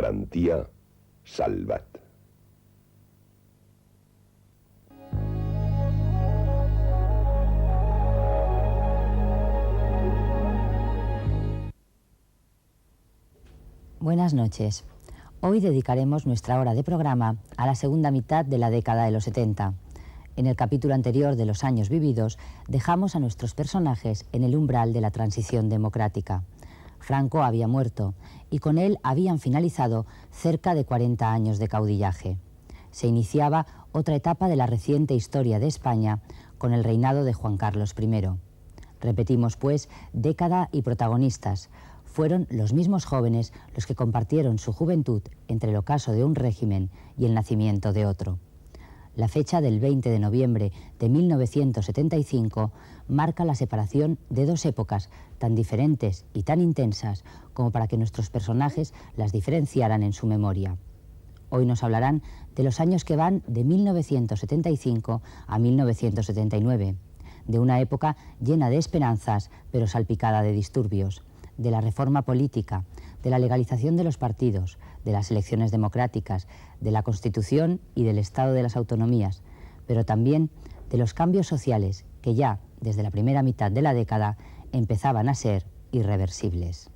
Garantía Salvat. Buenas noches. Hoy dedicaremos nuestra hora de programa a la segunda mitad de la década de los 70. En el capítulo anterior de los años vividos, dejamos a nuestros personajes en el umbral de la transición democrática. Franco había muerto y con él habían finalizado cerca de 40 años de caudillaje. Se iniciaba otra etapa de la reciente historia de España con el reinado de Juan Carlos I. Repetimos, pues, década y protagonistas. Fueron los mismos jóvenes los que compartieron su juventud entre el ocaso de un régimen y el nacimiento de otro. La fecha del 20 de noviembre de 1975 marca la separación de dos épocas tan diferentes y tan intensas como para que nuestros personajes las diferenciaran en su memoria. Hoy nos hablarán de los años que van de 1975 a 1979, de una época llena de esperanzas pero salpicada de disturbios, de la reforma política, de la legalización de los partidos, de las elecciones democráticas, de la Constitución y del Estado de las autonomías, pero también de los cambios sociales que ya, desde la primera mitad de la década, empezaban a ser irreversibles.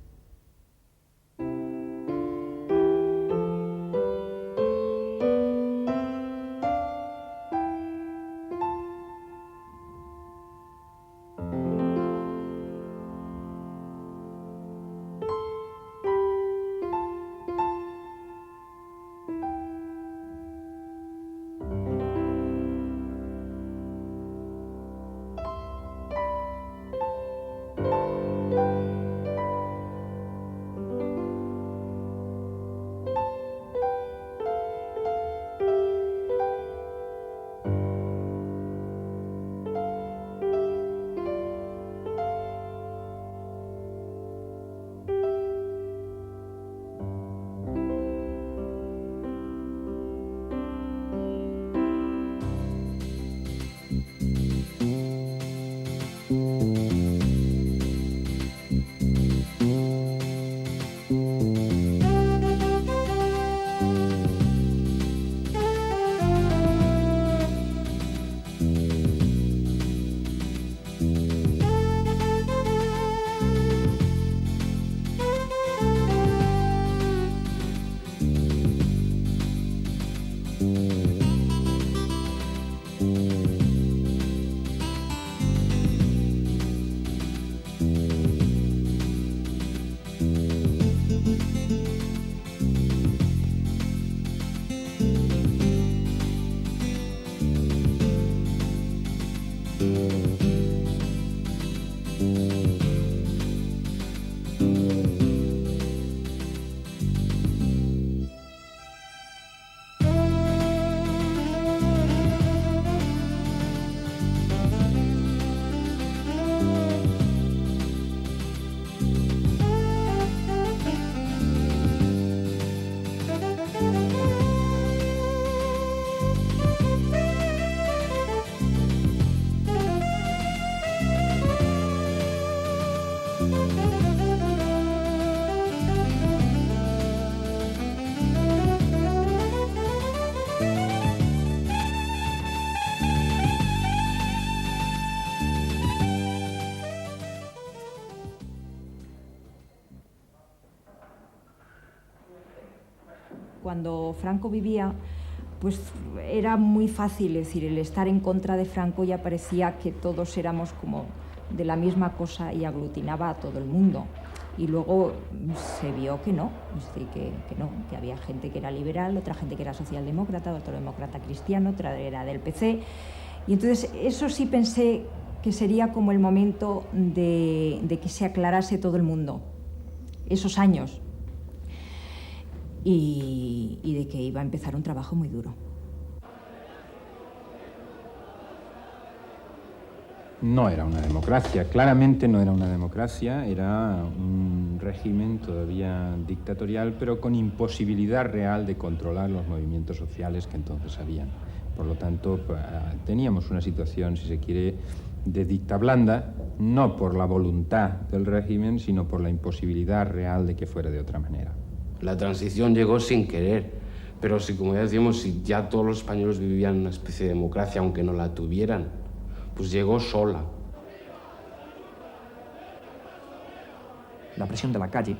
Cuando Franco vivía, pues era muy fácil, es decir, el estar en contra de Franco ya parecía que todos éramos como de la misma cosa y aglutinaba a todo el mundo. Y luego se vio que no, es decir, que no, que había gente que era liberal, otra gente que era socialdemócrata, otro demócrata cristiano, otra era del PC. Y entonces eso sí pensé que sería como el momento de que se aclarase todo el mundo, esos años. Y de que iba a empezar un trabajo muy duro. No era una democracia, claramente no era una democracia, era un régimen todavía dictatorial, pero con imposibilidad real de controlar los movimientos sociales que entonces habían. Por lo tanto, teníamos una situación, si se quiere, de dicta blanda, no por la voluntad del régimen, sino por la imposibilidad real de que fuera de otra manera. La transición llegó sin querer, pero si, como ya decíamos, si ya todos los españoles vivían una especie de democracia, aunque no la tuvieran, pues llegó sola. La presión de la calle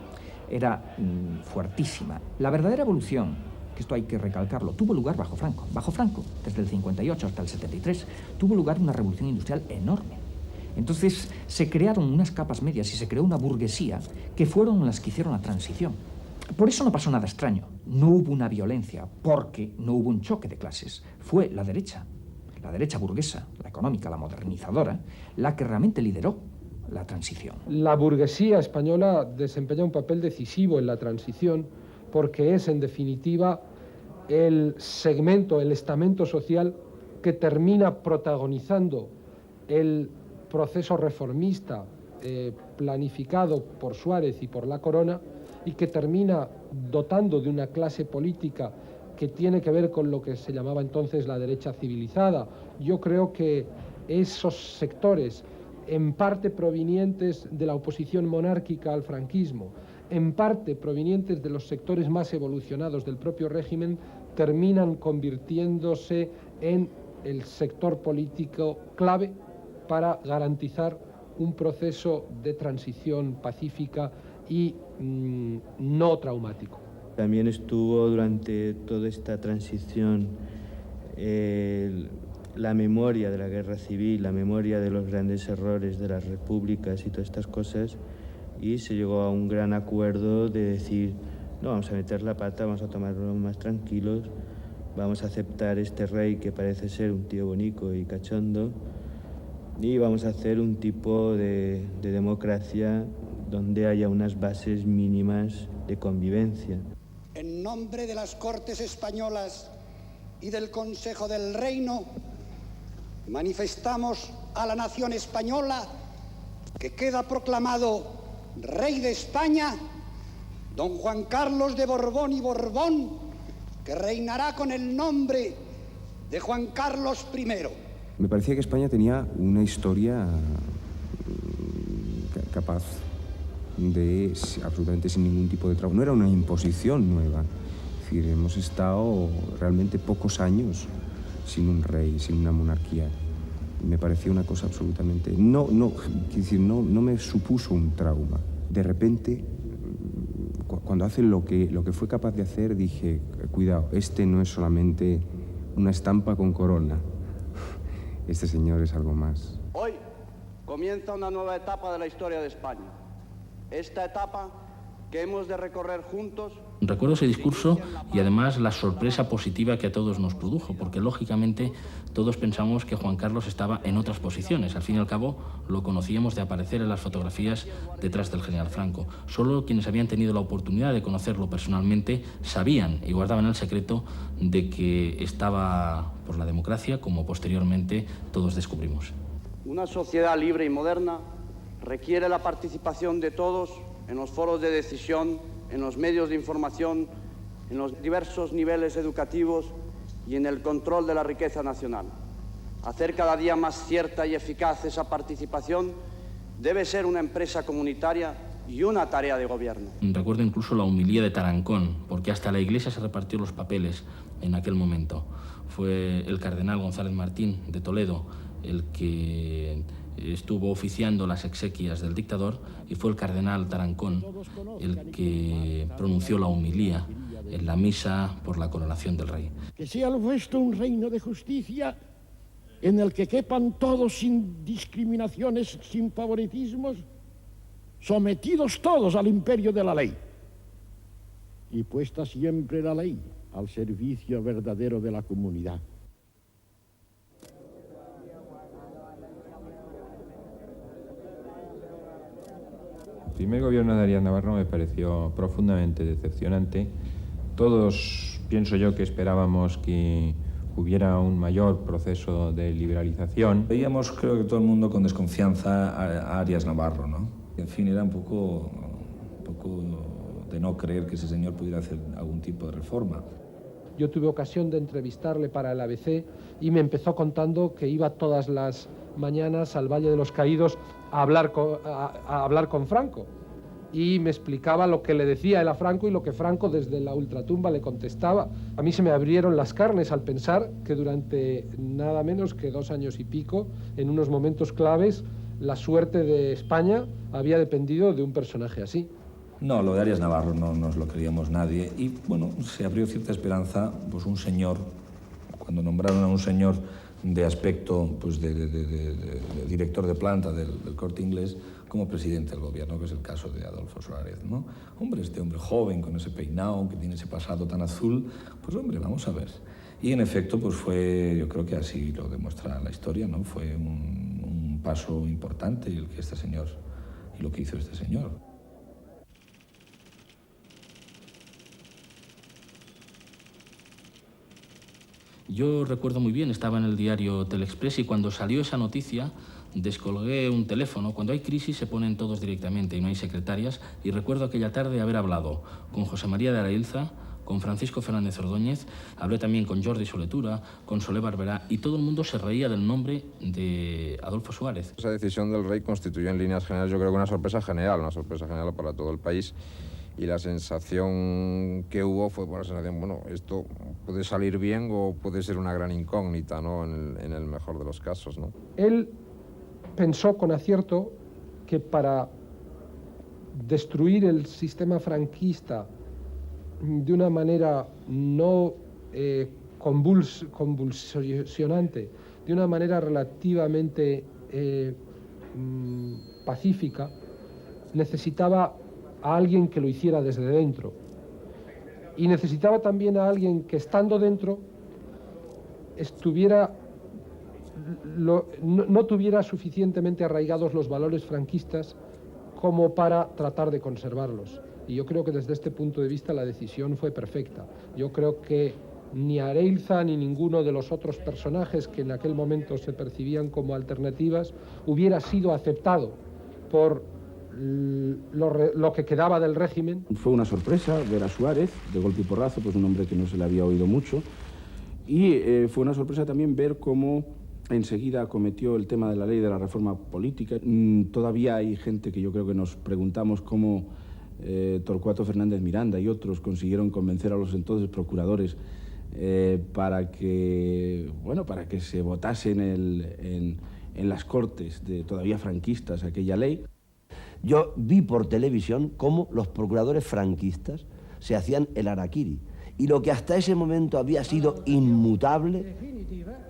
era fuertísima. La verdadera evolución, que esto hay que recalcarlo, tuvo lugar bajo Franco. Bajo Franco, desde el 58 hasta el 73, tuvo lugar una revolución industrial enorme. Entonces se crearon unas capas medias y se creó una burguesía que fueron las que hicieron la transición. Por eso no pasó nada extraño. No hubo una violencia, porque no hubo un choque de clases. Fue la derecha burguesa, la económica, la modernizadora, la que realmente lideró la transición. La burguesía española desempeña un papel decisivo en la transición porque es, en definitiva, el segmento, el estamento social que termina protagonizando el proceso reformista planificado por Suárez y por la Corona y que termina dotando de una clase política que tiene que ver con lo que se llamaba entonces la derecha civilizada. Yo creo que esos sectores, en parte provenientes de la oposición monárquica al franquismo, en parte provenientes de los sectores más evolucionados del propio régimen, terminan convirtiéndose en el sector político clave para garantizar un proceso de transición pacífica y no traumático. También estuvo durante toda esta transición la memoria de la guerra civil, la memoria de los grandes errores de las repúblicas y todas estas cosas, y se llegó a un gran acuerdo de decir, no vamos a meter la pata, vamos a tomarlo más tranquilos, vamos a aceptar este rey que parece ser un tío bonito y cachondo, y vamos a hacer un tipo de democracia donde haya unas bases mínimas de convivencia. En nombre de las Cortes Españolas y del Consejo del Reino, manifestamos a la nación española que queda proclamado Rey de España, don Juan Carlos de Borbón y Borbón, que reinará con el nombre de Juan Carlos I. Me parecía que España tenía una historia capaz de, absolutamente sin ningún tipo de trauma. No era una imposición nueva. Es decir, hemos estado realmente pocos años sin un rey, sin una monarquía. Me parecía una cosa absolutamente... No me supuso un trauma. De repente, cuando hace lo que fue capaz de hacer, dije, cuidado, este no es solamente una estampa con corona. Este señor es algo más. Hoy comienza una nueva etapa de la historia de España. Esta etapa que hemos de recorrer juntos. Recuerdo ese discurso y además la sorpresa positiva que a todos nos produjo, porque lógicamente todos pensamos que Juan Carlos estaba en otras posiciones. Al fin y al cabo lo conocíamos de aparecer en las fotografías detrás del general Franco. Solo quienes habían tenido la oportunidad de conocerlo personalmente sabían y guardaban el secreto de que estaba por la democracia, como posteriormente todos descubrimos. Una sociedad libre y moderna requiere la participación de todos en los foros de decisión, en los medios de información, en los diversos niveles educativos y en el control de la riqueza nacional. Hacer cada día más cierta y eficaz esa participación debe ser una empresa comunitaria y una tarea de gobierno. Recuerdo incluso la homilía de Tarancón, porque hasta la Iglesia se repartió los papeles en aquel momento. Fue el cardenal González Martín de Toledo el que estuvo oficiando las exequias del dictador y fue el cardenal Tarancón el que pronunció la homilía en la misa por la coronación del rey. Que sea el vuestro un reino de justicia en el que quepan todos sin discriminaciones, sin favoritismos, sometidos todos al imperio de la ley y puesta siempre la ley al servicio verdadero de la comunidad. El primer gobierno de Arias Navarro me pareció profundamente decepcionante. Todos, pienso yo, que esperábamos que hubiera un mayor proceso de liberalización. Veíamos, creo que todo el mundo, con desconfianza a Arias Navarro, ¿no? En fin, era un poco de no creer que ese señor pudiera hacer algún tipo de reforma. Yo tuve ocasión de entrevistarle para el ABC y me empezó contando que iba todas las mañanas al Valle de los Caídos a hablar con Franco. y me explicaba lo que le decía él a Franco y lo que Franco desde la ultratumba le contestaba. A mí se me abrieron las carnes al pensar que durante nada menos que 2 años y pico, en unos momentos claves, la suerte de España había dependido de un personaje así. No, lo de Arias Navarro no nos lo creíamos nadie y, bueno, se abrió cierta esperanza, pues un señor, cuando nombraron a un señor de aspecto, pues de director de planta del Corte Inglés como presidente del gobierno, que es el caso de Adolfo Suárez, ¿no? Hombre, este hombre joven, con ese peinado, que tiene ese pasado tan azul, pues hombre, vamos a ver. Y en efecto, pues fue, yo creo que así lo demuestra la historia, ¿no? Fue un paso importante el que este señor, y lo que hizo este señor. Yo recuerdo muy bien, estaba en el diario Telexpress y cuando salió esa noticia descolgué un teléfono. Cuando hay crisis se ponen todos directamente y no hay secretarias. Y recuerdo aquella tarde haber hablado con José María de Arailza, con Francisco Fernández Ordóñez, hablé también con Jordi Soletura, con Solé Barberá y todo el mundo se reía del nombre de Adolfo Suárez. Esa decisión del rey constituyó en líneas generales, yo creo que una sorpresa general para todo el país. Y la sensación que hubo fue una sensación, bueno, esto puede salir bien o puede ser una gran incógnita, ¿no? En el mejor de los casos, ¿no? Él pensó con acierto que para destruir el sistema franquista de una manera no convulsionante, de una manera relativamente pacífica, necesitaba a alguien que lo hiciera desde dentro. Y necesitaba también a alguien que, estando dentro, no tuviera suficientemente arraigados los valores franquistas como para tratar de conservarlos. Y yo creo que desde este punto de vista la decisión fue perfecta. Yo creo que ni Arailza ni ninguno de los otros personajes que en aquel momento se percibían como alternativas hubiera sido aceptado por lo que quedaba del régimen. Fue una sorpresa ver a Suárez, de golpe y porrazo, pues un hombre que no se le había oído mucho. Y fue una sorpresa también ver cómo enseguida acometió el tema de la ley de la reforma política. Todavía hay gente que yo creo que nos preguntamos cómo Torcuato Fernández Miranda y otros consiguieron convencer a los entonces procuradores para que se votase en las Cortes todavía franquistas aquella ley. Yo vi por televisión cómo los procuradores franquistas se hacían el harakiri. Y lo que hasta ese momento había sido inmutable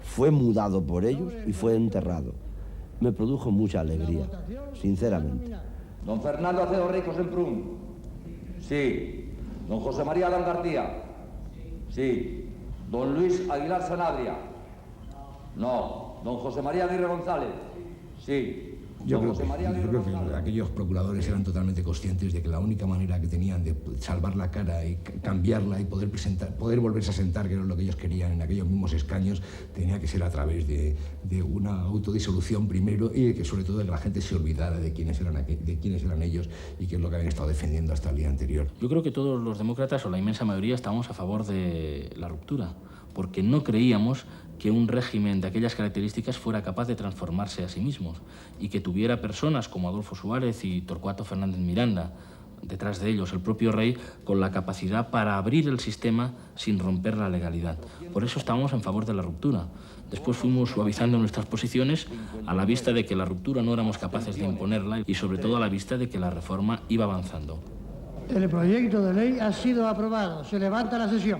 fue mudado por ellos y fue enterrado. Me produjo mucha alegría, sinceramente. Don Fernando Acedo Rico Semprún. Sí. Don José María Adán García. Sí. Don Luis Aguilar Sanabria. No. Don José María Aguirre González. Sí. Yo creo que aquellos procuradores eran totalmente conscientes de que la única manera que tenían de salvar la cara y cambiarla y poder volverse a sentar, que era lo que ellos querían en aquellos mismos escaños, tenía que ser a través de una autodisolución primero y que sobre todo de que la gente se olvidara de quiénes eran ellos y qué es lo que habían estado defendiendo hasta el día anterior. Yo creo que todos los demócratas, o la inmensa mayoría, estábamos a favor de la ruptura, porque no creíamos que un régimen de aquellas características fuera capaz de transformarse a sí mismos y que tuviera personas como Adolfo Suárez y Torcuato Fernández Miranda, detrás de ellos el propio rey, con la capacidad para abrir el sistema sin romper la legalidad. Por eso estábamos en favor de la ruptura. Después fuimos suavizando nuestras posiciones a la vista de que la ruptura no éramos capaces de imponerla y sobre todo a la vista de que la reforma iba avanzando. El proyecto de ley ha sido aprobado. Se levanta la sesión.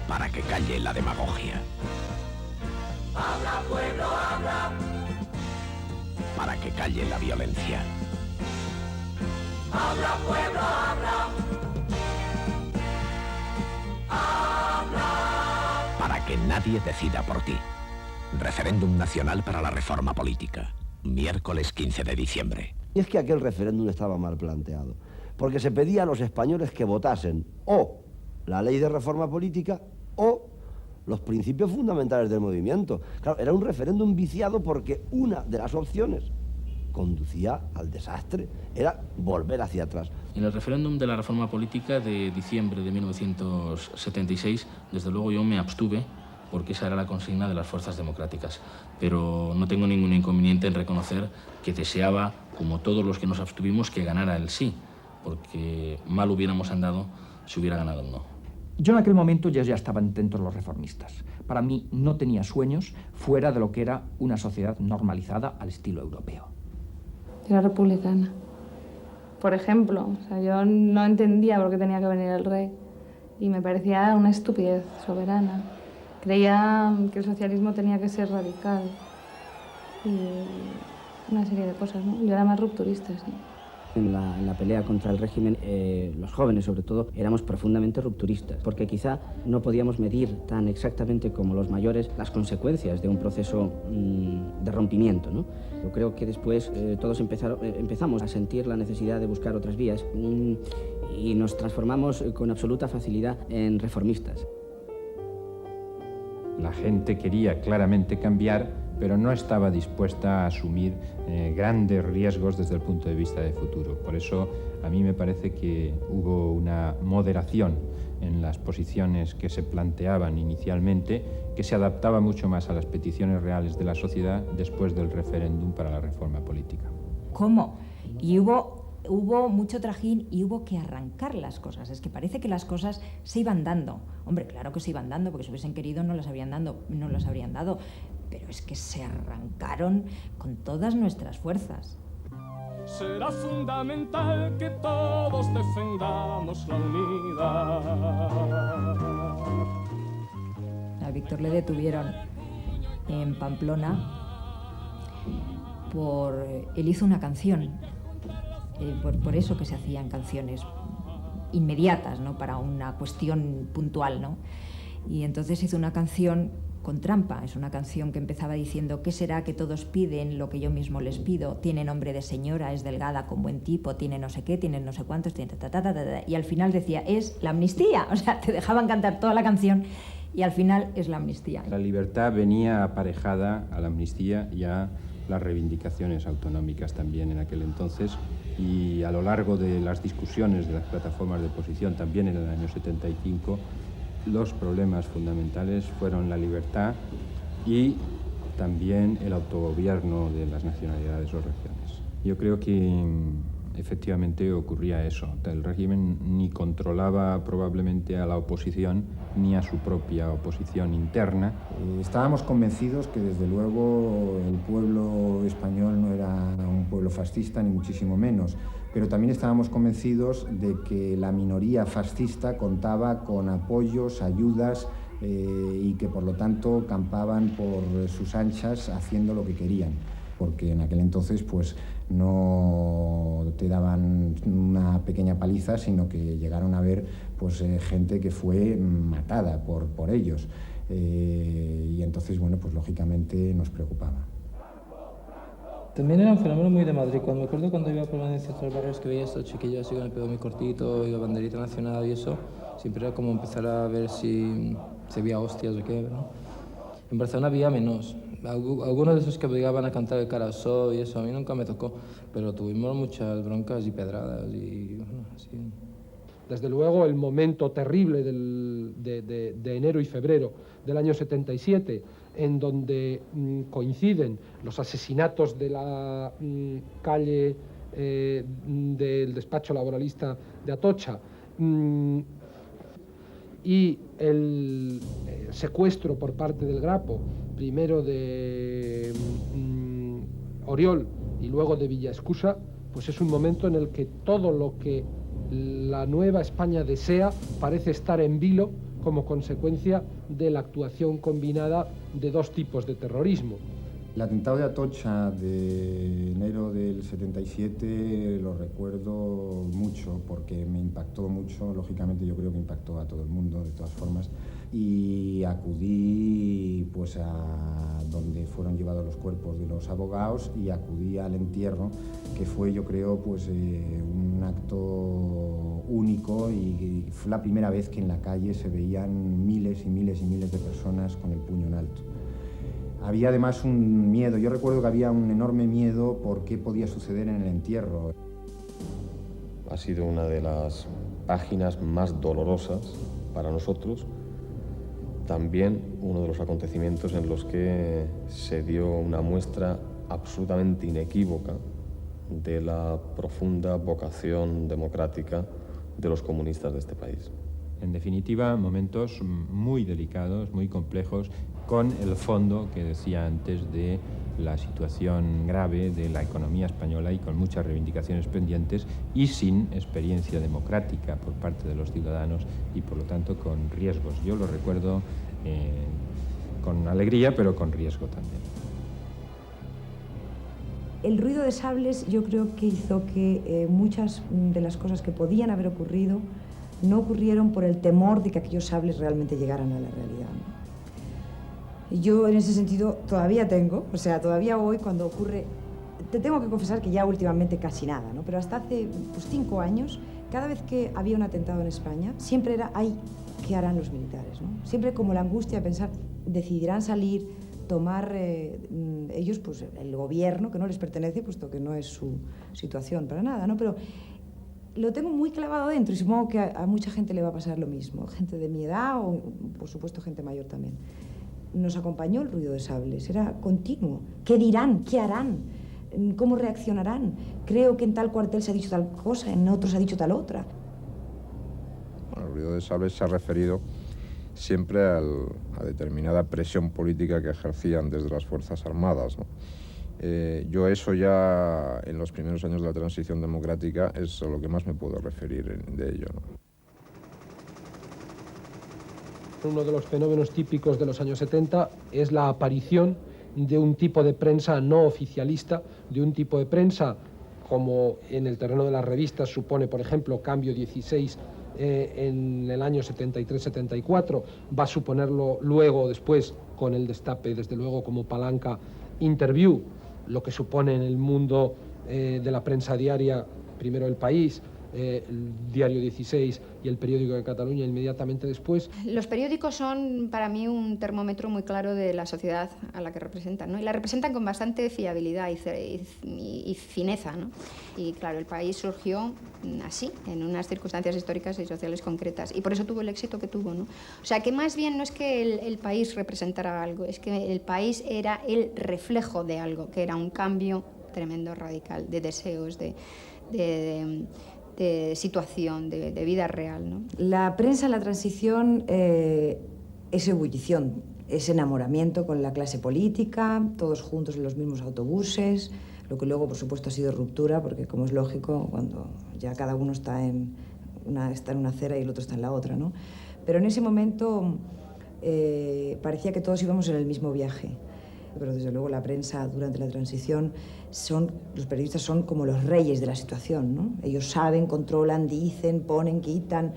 Para que calle la demagogia. Habla, pueblo, habla. Para que calle la violencia. Habla, pueblo, habla. Habla. Para que nadie decida por ti. Referéndum nacional para la reforma política. Miércoles 15 de diciembre. Y es que aquel referéndum estaba mal planteado, porque se pedía a los españoles que votasen o la ley de reforma política o los principios fundamentales del movimiento. Claro, era un referéndum viciado porque una de las opciones conducía al desastre, era volver hacia atrás. En el referéndum de la reforma política de diciembre de 1976, desde luego yo me abstuve, porque esa era la consigna de las fuerzas democráticas. Pero no tengo ningún inconveniente en reconocer que deseaba, como todos los que nos abstuvimos, que ganara el sí, porque mal hubiéramos andado si hubiera ganado el no. Yo en aquel momento ya estaban dentro de los reformistas. Para mí no tenía sueños fuera de lo que era una sociedad normalizada al estilo europeo. Yo era republicana. Por ejemplo, o sea, yo no entendía por qué tenía que venir el rey y me parecía una estupidez soberana. Creía que el socialismo tenía que ser radical y una serie de cosas, ¿no? Yo era más rupturista, sí. En la pelea contra el régimen, los jóvenes sobre todo, éramos profundamente rupturistas, porque quizá no podíamos medir tan exactamente como los mayores las consecuencias de un proceso de rompimiento, ¿no? Yo creo que después todos empezamos a sentir la necesidad de buscar otras vías y nos transformamos con absoluta facilidad en reformistas. La gente quería claramente cambiar, pero no estaba dispuesta a asumir grandes riesgos desde el punto de vista de futuro. Por eso a mí me parece que hubo una moderación en las posiciones que se planteaban inicialmente, que se adaptaba mucho más a las peticiones reales de la sociedad después del referéndum para la reforma política. ¿Cómo? Y hubo mucho trajín y hubo que arrancar las cosas. Es que parece que las cosas se iban dando. Hombre, claro que se iban dando, porque si hubiesen querido no las habrían dado. Pero es que se arrancaron con todas nuestras fuerzas. Será fundamental que todos defendamos la unidad. A Víctor le detuvieron en Pamplona él hizo una canción, por eso que se hacían canciones inmediatas, ¿no? Para una cuestión puntual, ¿no? Y entonces hizo una canción con trampa. Es una canción que empezaba diciendo: ¿qué será que todos piden lo que yo mismo les pido? Tiene nombre de señora, es delgada con buen tipo, tiene no sé qué, tiene no sé cuántos, tiene y al final decía: es la amnistía. O sea, te dejaban cantar toda la canción y al final es la amnistía. La libertad venía aparejada a la amnistía y a las reivindicaciones autonómicas también en aquel entonces, y a lo largo de las discusiones de las plataformas de oposición también en el año 75, los problemas fundamentales fueron la libertad y también el autogobierno de las nacionalidades o regiones. Yo creo que efectivamente ocurría eso. El régimen ni controlaba probablemente a la oposición ni a su propia oposición interna. Estábamos convencidos que desde luego el pueblo español no era un pueblo fascista ni muchísimo menos, pero también estábamos convencidos de que la minoría fascista contaba con apoyos, ayudas y que por lo tanto campaban por sus anchas haciendo lo que querían, porque en aquel entonces pues no te daban una pequeña paliza, sino que llegaron a ver pues gente que fue matada por ellos, y entonces bueno, pues lógicamente nos preocupaba. También era un fenómeno muy de Madrid. Me acuerdo cuando iba por en ciertos barrios que veía a estos chiquillos así con el pelo muy cortito y la banderita nacional y eso, siempre era como empezar a ver si se veía hostias o qué, ¿no? En Barcelona había menos. Algunos de esos que obligaban a cantar el Carasó y eso, a mí nunca me tocó, pero tuvimos muchas broncas y pedradas y bueno, así. Desde luego el momento terrible de enero y febrero del año 77, en donde coinciden los asesinatos de la calle del despacho laboralista de Atocha y el secuestro por parte del Grapo, primero de Oriol y luego de Villaescusa, pues es un momento en el que todo lo que la nueva España desea parece estar en vilo como consecuencia de la actuación combinada de dos tipos de terrorismo. El atentado de Atocha de enero del 77 lo recuerdo mucho porque me impactó mucho, lógicamente yo creo que impactó a todo el mundo de todas formas, y acudí pues a donde fueron llevados los cuerpos de los abogados y acudí al entierro, que fue yo creo pues un acto único y fue la primera vez que en la calle se veían miles y miles y miles de personas con el puño en alto. Había además un miedo, yo recuerdo que había un enorme miedo por qué podía suceder en el entierro. ha sido una de las páginas más dolorosas para nosotros. También uno de los acontecimientos en los que se dio una muestra absolutamente inequívoca de la profunda vocación democrática de los comunistas de este país. En definitiva, momentos muy delicados, muy complejos, con el fondo que decía antes de la situación grave de la economía española y con muchas reivindicaciones pendientes y sin experiencia democrática por parte de los ciudadanos y por lo tanto con riesgos. Yo lo recuerdo con alegría pero con riesgo también. El ruido de sables yo creo que hizo que muchas de las cosas que podían haber ocurrido no ocurrieron por el temor de que aquellos sables realmente llegaran a la realidad, ¿no? Yo en ese sentido todavía tengo, o sea, todavía hoy cuando ocurre, te tengo que confesar que ya últimamente casi nada, ¿no? Pero hasta hace 5 años, cada vez que había un atentado en España, siempre era, ay, ¿qué harán los militares, ¿no? Siempre como la angustia de pensar, decidirán salir, tomar ellos, pues el gobierno, que no les pertenece, puesto que no es su situación para nada, ¿no? Pero lo tengo muy clavado dentro y supongo que a mucha gente le va a pasar lo mismo, gente de mi edad o, por supuesto, gente mayor también. Nos acompañó el ruido de sables, era continuo. ¿Qué dirán? ¿Qué harán? ¿Cómo reaccionarán? Creo que en tal cuartel se ha dicho tal cosa, en otro se ha dicho tal otra. Bueno, el ruido de sables se ha referido siempre a determinada presión política que ejercían desde las Fuerzas Armadas, ¿no? Yo eso ya en los primeros años de la transición democrática es a lo que más me puedo referir de ello, ¿no? Uno de los fenómenos típicos de los años 70 es la aparición de un tipo de prensa no oficialista, de un tipo de prensa como en el terreno de las revistas supone, por ejemplo, Cambio 16 en el año 73-74, va a suponerlo luego, después, con el Destape, desde luego como palanca, Interview, lo que supone en el mundo de la prensa diaria, primero El País, el Diario 16 y el Periódico de Cataluña inmediatamente después. Los periódicos son para mí un termómetro muy claro de la sociedad a la que representan, ¿no? Y la representan con bastante fiabilidad y fineza, ¿no? Y claro, El País surgió así, en unas circunstancias históricas y sociales concretas, y por eso tuvo el éxito que tuvo, ¿no? O sea, que más bien no es que el País representara algo, es que el País era el reflejo de algo, que era un cambio tremendo, radical, de deseos, de situación, de vida real, ¿no? La prensa en la transición es ebullición, es enamoramiento con la clase política, todos juntos en los mismos autobuses, lo que luego, por supuesto, ha sido ruptura, porque como es lógico, cuando ya cada uno está en una acera y el otro está en la otra, ¿no? Pero en ese momento parecía que todos íbamos en el mismo viaje. Pero desde luego la prensa durante la transición los periodistas son como los reyes de la situación, ¿no? Ellos saben, controlan, dicen, ponen, quitan,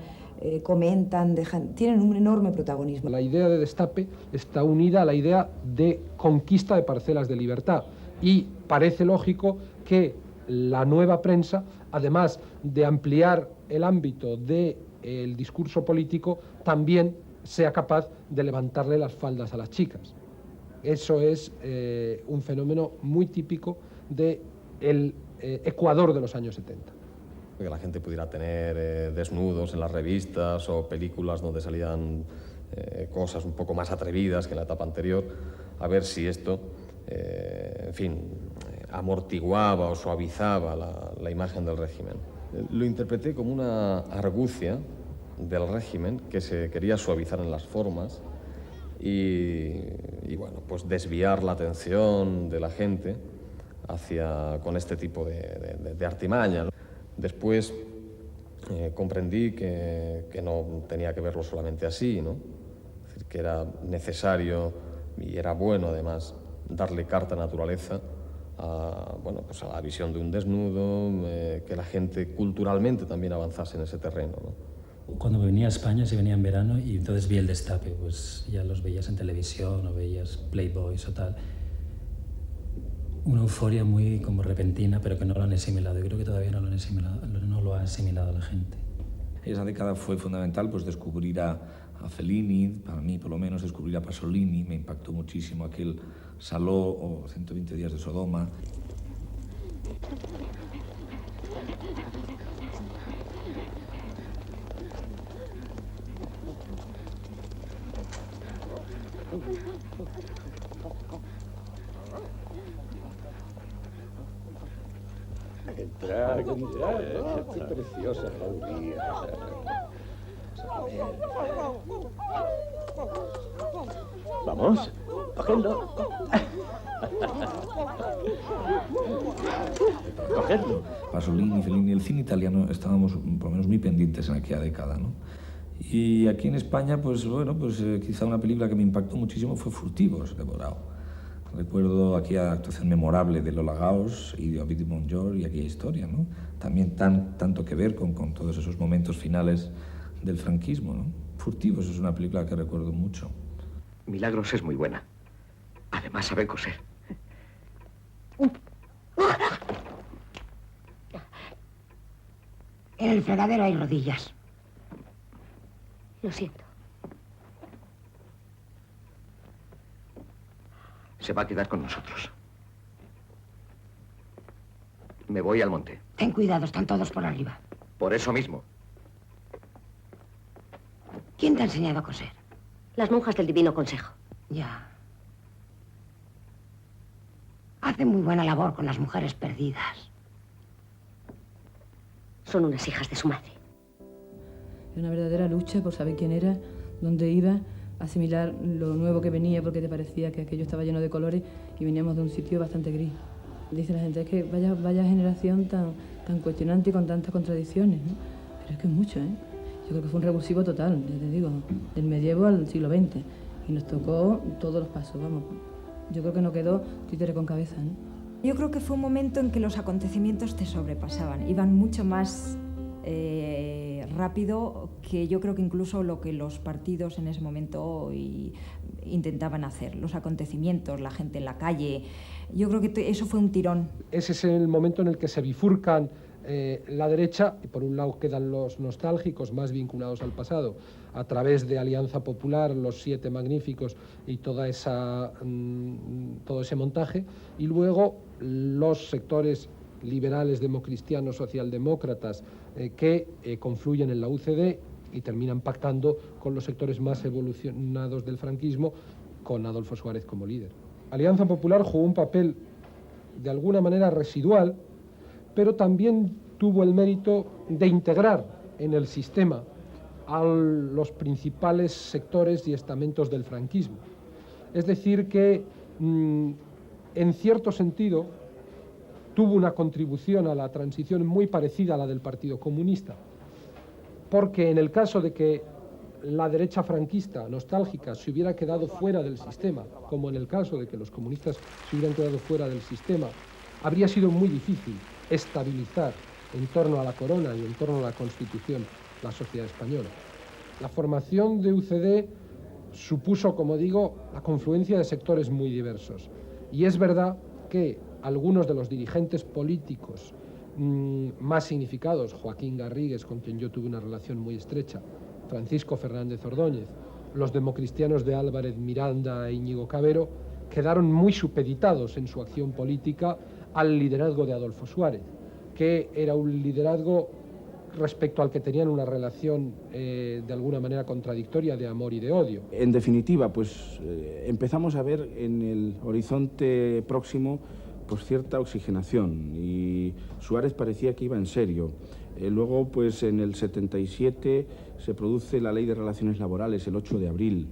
comentan, tienen un enorme protagonismo. La idea de Destape está unida a la idea de conquista de parcelas de libertad y parece lógico que la nueva prensa, además de ampliar el ámbito del discurso político, también sea capaz de levantarle las faldas a las chicas. Eso es un fenómeno muy típico del Ecuador de los años 70. Que la gente pudiera tener desnudos en las revistas o películas donde salían cosas un poco más atrevidas que en la etapa anterior, a ver si esto, en fin, amortiguaba o suavizaba la imagen del régimen. Lo interpreté como una argucia del régimen que se quería suavizar en las formas y bueno, pues desviar la atención de la gente con este tipo de artimaña, ¿no? Después comprendí que no tenía que verlo solamente así, ¿no? Es decir, que era necesario y era bueno además darle carta naturaleza bueno, pues a la visión de un desnudo, que la gente culturalmente también avanzase en ese terreno, ¿no? Cuando venía a España, se venía en verano y entonces vi el Destape, pues ya los veías en televisión o veías Playboys o tal. Una euforia muy como repentina, pero que no lo han asimilado. Yo creo que todavía no lo ha asimilado la gente. Esa década fue fundamental, pues descubrir a Fellini, para mí por lo menos descubrir a Pasolini, me impactó muchísimo aquel Saló o 120 días de Sodoma. Entrad, qué preciosa jauría. Vamos, cogedlo. Cogedlo. Pasolini, Fellini, el cine italiano estábamos por lo menos muy pendientes en aquella década, ¿no? Y aquí en España, pues bueno, pues quizá una película que me impactó muchísimo fue Furtivos, de Borao. Recuerdo aquella actuación memorable de Lola Gauss y de Ovidio Montllor y aquella historia, ¿no? También tanto que ver con todos esos momentos finales del franquismo, ¿no? Furtivos es una película que recuerdo mucho. Milagros es muy buena. Además sabe coser. En el fregadero hay rodillas. Lo siento. Se va a quedar con nosotros. Me voy al monte. Ten cuidado, están todos por arriba. Por eso mismo. ¿Quién te ha enseñado a coser? Las monjas del Divino Consejo. Ya. Hace muy buena labor con las mujeres perdidas. Son unas hijas de su madre. Una verdadera lucha por saber quién era, dónde iba, asimilar lo nuevo que venía porque te parecía que aquello estaba lleno de colores y veníamos de un sitio bastante gris. Dice la gente, es que vaya generación tan cuestionante y con tantas contradicciones, ¿no? Pero es que es mucho, ¿eh? Yo creo que fue un revulsivo total, ya te digo, del medievo al siglo XX. Y nos tocó todos los pasos, vamos. Yo creo que no quedó títere con cabeza, ¿no? Yo creo que fue un momento en que los acontecimientos te sobrepasaban, iban mucho más rápido que yo creo que incluso lo que los partidos en ese momento intentaban hacer. Los acontecimientos, la gente en la calle, yo creo que eso fue un tirón. Ese es el momento en el que se bifurcan la derecha, y por un lado quedan los nostálgicos más vinculados al pasado, a través de Alianza Popular, los Siete Magníficos y todo ese montaje, y luego los sectores liberales, democristianos, socialdemócratas, que confluyen en la UCD y terminan pactando con los sectores más evolucionados del franquismo, con Adolfo Suárez como líder. Alianza Popular jugó un papel de alguna manera residual, pero también tuvo el mérito de integrar en el sistema a los principales sectores y estamentos del franquismo. Es decir, que en cierto sentido tuvo una contribución a la transición muy parecida a la del Partido Comunista, porque en el caso de que la derecha franquista nostálgica se hubiera quedado fuera del sistema, como en el caso de que los comunistas se hubieran quedado fuera del sistema, habría sido muy difícil estabilizar en torno a la corona y en torno a la Constitución la sociedad española. La formación de UCD supuso, como digo, la confluencia de sectores muy diversos. Y es verdad que algunos de los dirigentes políticos más significados, Joaquín Garrigues, con quien yo tuve una relación muy estrecha, Francisco Fernández Ordóñez, los democristianos de Álvarez Miranda e Íñigo Cabero, quedaron muy supeditados en su acción política al liderazgo de Adolfo Suárez, que era un liderazgo respecto al que tenían una relación de alguna manera contradictoria de amor y de odio. En definitiva, pues empezamos a ver en el horizonte próximo pues cierta oxigenación y Suárez parecía que iba en serio. Luego, pues en el 77 se produce la Ley de Relaciones Laborales, el 8 de abril.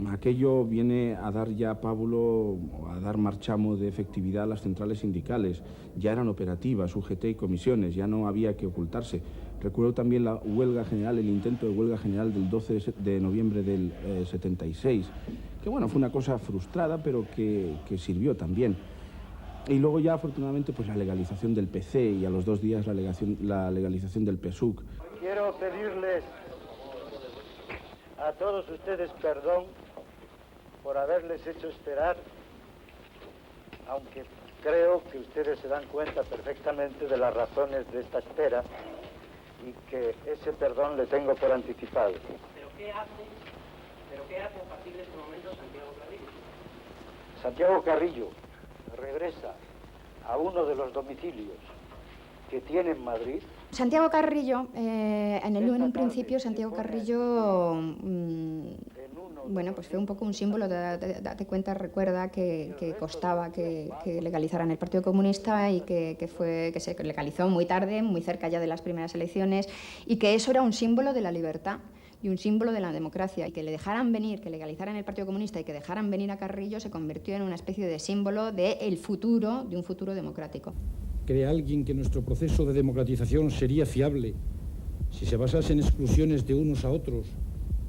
Aquello viene a dar ya pábulo, a dar marchamo de efectividad a las centrales sindicales. Ya eran operativas, UGT y comisiones, ya no había que ocultarse. Recuerdo también la huelga general, el intento de huelga general del 12 de noviembre del 76, que bueno, fue una cosa frustrada, pero que sirvió también. Y luego ya, afortunadamente, pues la legalización del PC y a los 2 días la legalización del PSUC. Quiero pedirles a todos ustedes perdón por haberles hecho esperar, aunque creo que ustedes se dan cuenta perfectamente de las razones de esta espera y que ese perdón le tengo por anticipado. ¿Pero qué hace a partir de este momento Santiago Carrillo? Santiago Carrillo regresa a uno de los domicilios que tiene en Madrid. Santiago Carrillo, en un principio Santiago Carrillo bueno, pues fue un poco un símbolo, date cuenta, recuerda que costaba que legalizaran el Partido Comunista y que se legalizó muy tarde, muy cerca ya de las primeras elecciones, y que eso era un símbolo de la libertad y un símbolo de la democracia, y que le dejaran venir, que legalizaran el Partido Comunista y que dejaran venir a Carrillo se convirtió en una especie de símbolo del futuro, de un futuro democrático. ¿Cree alguien que nuestro proceso de democratización sería fiable si se basase en exclusiones de unos a otros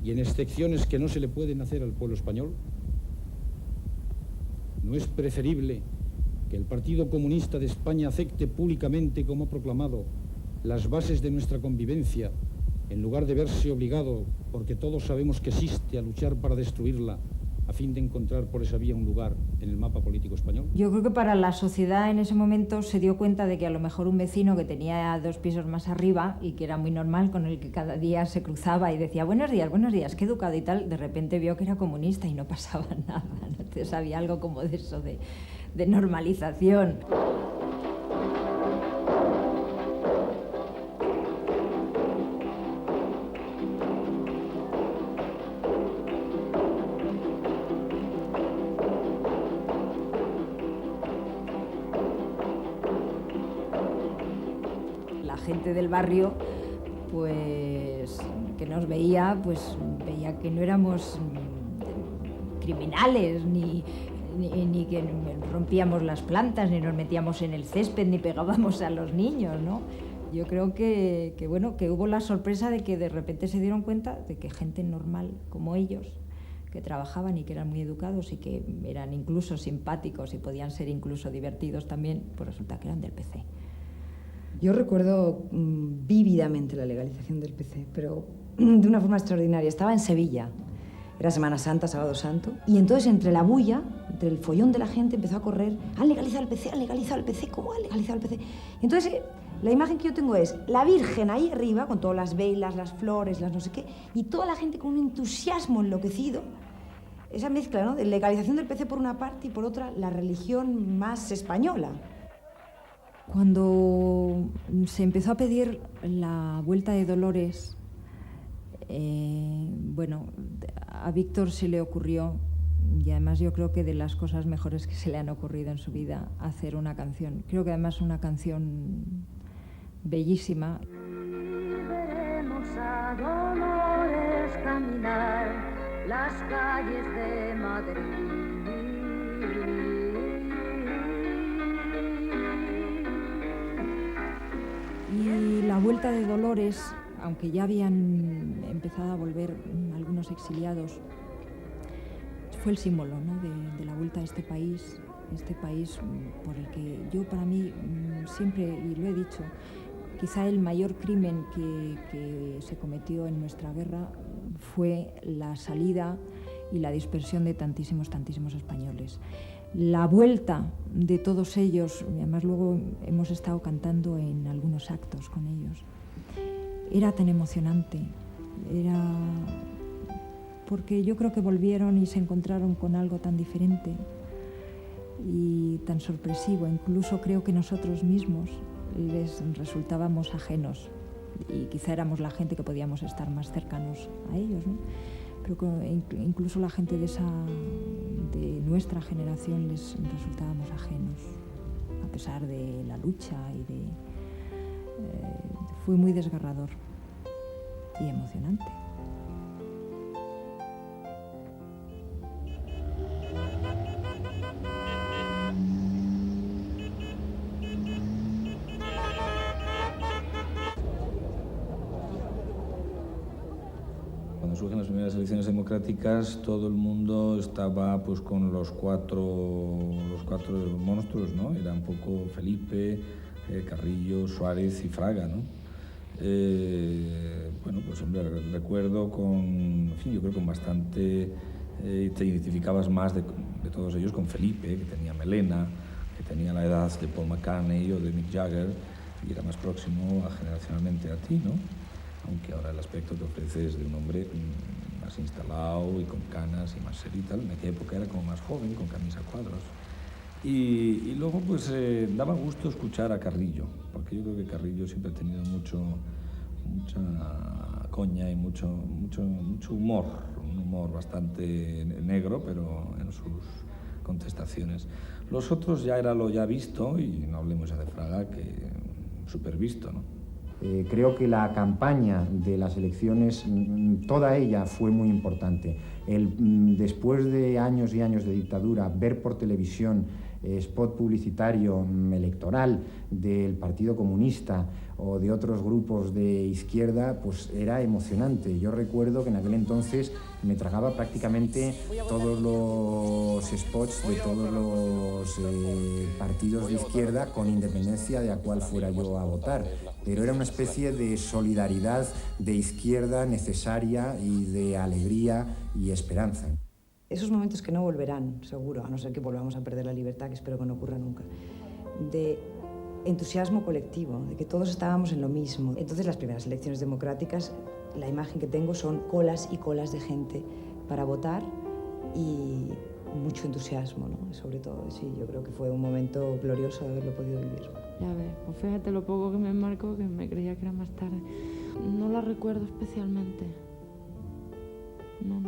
y en excepciones que no se le pueden hacer al pueblo español? ¿No es preferible que el Partido Comunista de España acepte públicamente, como ha proclamado, las bases de nuestra convivencia, en lugar de verse obligado, porque todos sabemos que existe, a luchar para destruirla, a fin de encontrar por esa vía un lugar en el mapa político español? Yo creo que para la sociedad en ese momento se dio cuenta de que a lo mejor un vecino que tenía 2 pisos más arriba y que era muy normal, con el que cada día se cruzaba y decía buenos días, qué educado y tal, de repente vio que era comunista y no pasaba nada, ¿no? Entonces había algo como de eso, de normalización. Gente del barrio, pues que nos veía, pues veía que no éramos criminales, ni que rompíamos las plantas, ni nos metíamos en el césped, ni pegábamos a los niños, ¿no? Yo creo que bueno, que hubo la sorpresa de que de repente se dieron cuenta de que gente normal como ellos, que trabajaban y que eran muy educados y que eran incluso simpáticos y podían ser incluso divertidos también, pues resulta que eran del PC. Yo recuerdo vívidamente la legalización del PC, pero de una forma extraordinaria. Estaba en Sevilla, era Semana Santa, Sábado Santo, y entonces entre la bulla, entre el follón de la gente, empezó a correr: han legalizado el PC, han legalizado el PC, ¿cómo han legalizado el PC? Y entonces la imagen que yo tengo es la Virgen ahí arriba, con todas las velas, las flores, las no sé qué, y toda la gente con un entusiasmo enloquecido. Esa mezcla, ¿no?, de legalización del PC por una parte y por otra la religión más española. Cuando se empezó a pedir la vuelta de Dolores, bueno, a Víctor se le ocurrió, y además yo creo que de las cosas mejores que se le han ocurrido en su vida, hacer una canción. Creo que además una canción bellísima. Veremos a Dolores caminar las calles de Madrid. Y la vuelta de Dolores, aunque ya habían empezado a volver algunos exiliados, fue el símbolo, ¿no?, de la vuelta a este país por el que yo, para mí, siempre, y lo he dicho, quizá el mayor crimen que se cometió en nuestra guerra fue la salida y la dispersión de tantísimos españoles. La vuelta de todos ellos, y además luego hemos estado cantando en algunos actos con ellos, era tan emocionante, era porque yo creo que volvieron y se encontraron con algo tan diferente y tan sorpresivo. Incluso creo que nosotros mismos les resultábamos ajenos y quizá éramos la gente que podíamos estar más cercanos a ellos, ¿no? Pero incluso la gente de nuestra generación les resultábamos ajenos, a pesar de la lucha y fue muy desgarrador y emocionante. Cuando surgen las primeras elecciones democráticas, todo el mundo estaba pues con los cuatro monstruos, ¿no? Era un poco Felipe, Carrillo, Suárez y Fraga, ¿no? Bueno, pues hombre, recuerdo en fin, yo creo que con bastante, te identificabas más de todos ellos con Felipe, que tenía melena, que tenía la edad de Paul McCartney o de Mick Jagger, y era más próximo generacionalmente a ti, ¿no? Aunque ahora el aspecto que ofreces de un hombre más instalado y con canas y más serio y tal, en aquella época era como más joven, con camisa a cuadros. Y luego pues daba gusto escuchar a Carrillo, porque yo creo que Carrillo siempre ha tenido mucha coña y mucho humor, un humor bastante negro, pero en sus contestaciones. Los otros ya era lo ya visto, y no hablemos ya de Fraga, que súper visto, ¿no? Creo que la campaña de las elecciones, toda ella fue muy importante. Después de años y años de dictadura, ver por televisión spot publicitario electoral del Partido Comunista o de otros grupos de izquierda, pues era emocionante. Yo recuerdo que en aquel entonces me tragaba prácticamente todos los spots de todos los partidos de izquierda, con independencia de a cuál fuera yo a votar. Pero era una especie de solidaridad de izquierda necesaria y de alegría y esperanza. Esos momentos que no volverán, seguro, a no ser que volvamos a perder la libertad, que espero que no ocurra nunca, de entusiasmo colectivo, de que todos estábamos en lo mismo. Entonces, las primeras elecciones democráticas, la imagen que tengo son colas y colas de gente para votar y mucho entusiasmo, ¿no? Sobre todo, sí, yo creo que fue un momento glorioso de haberlo podido vivir. Ya ves, pues fíjate lo poco que me marcó, que me creía que era más tarde. No la recuerdo especialmente. No.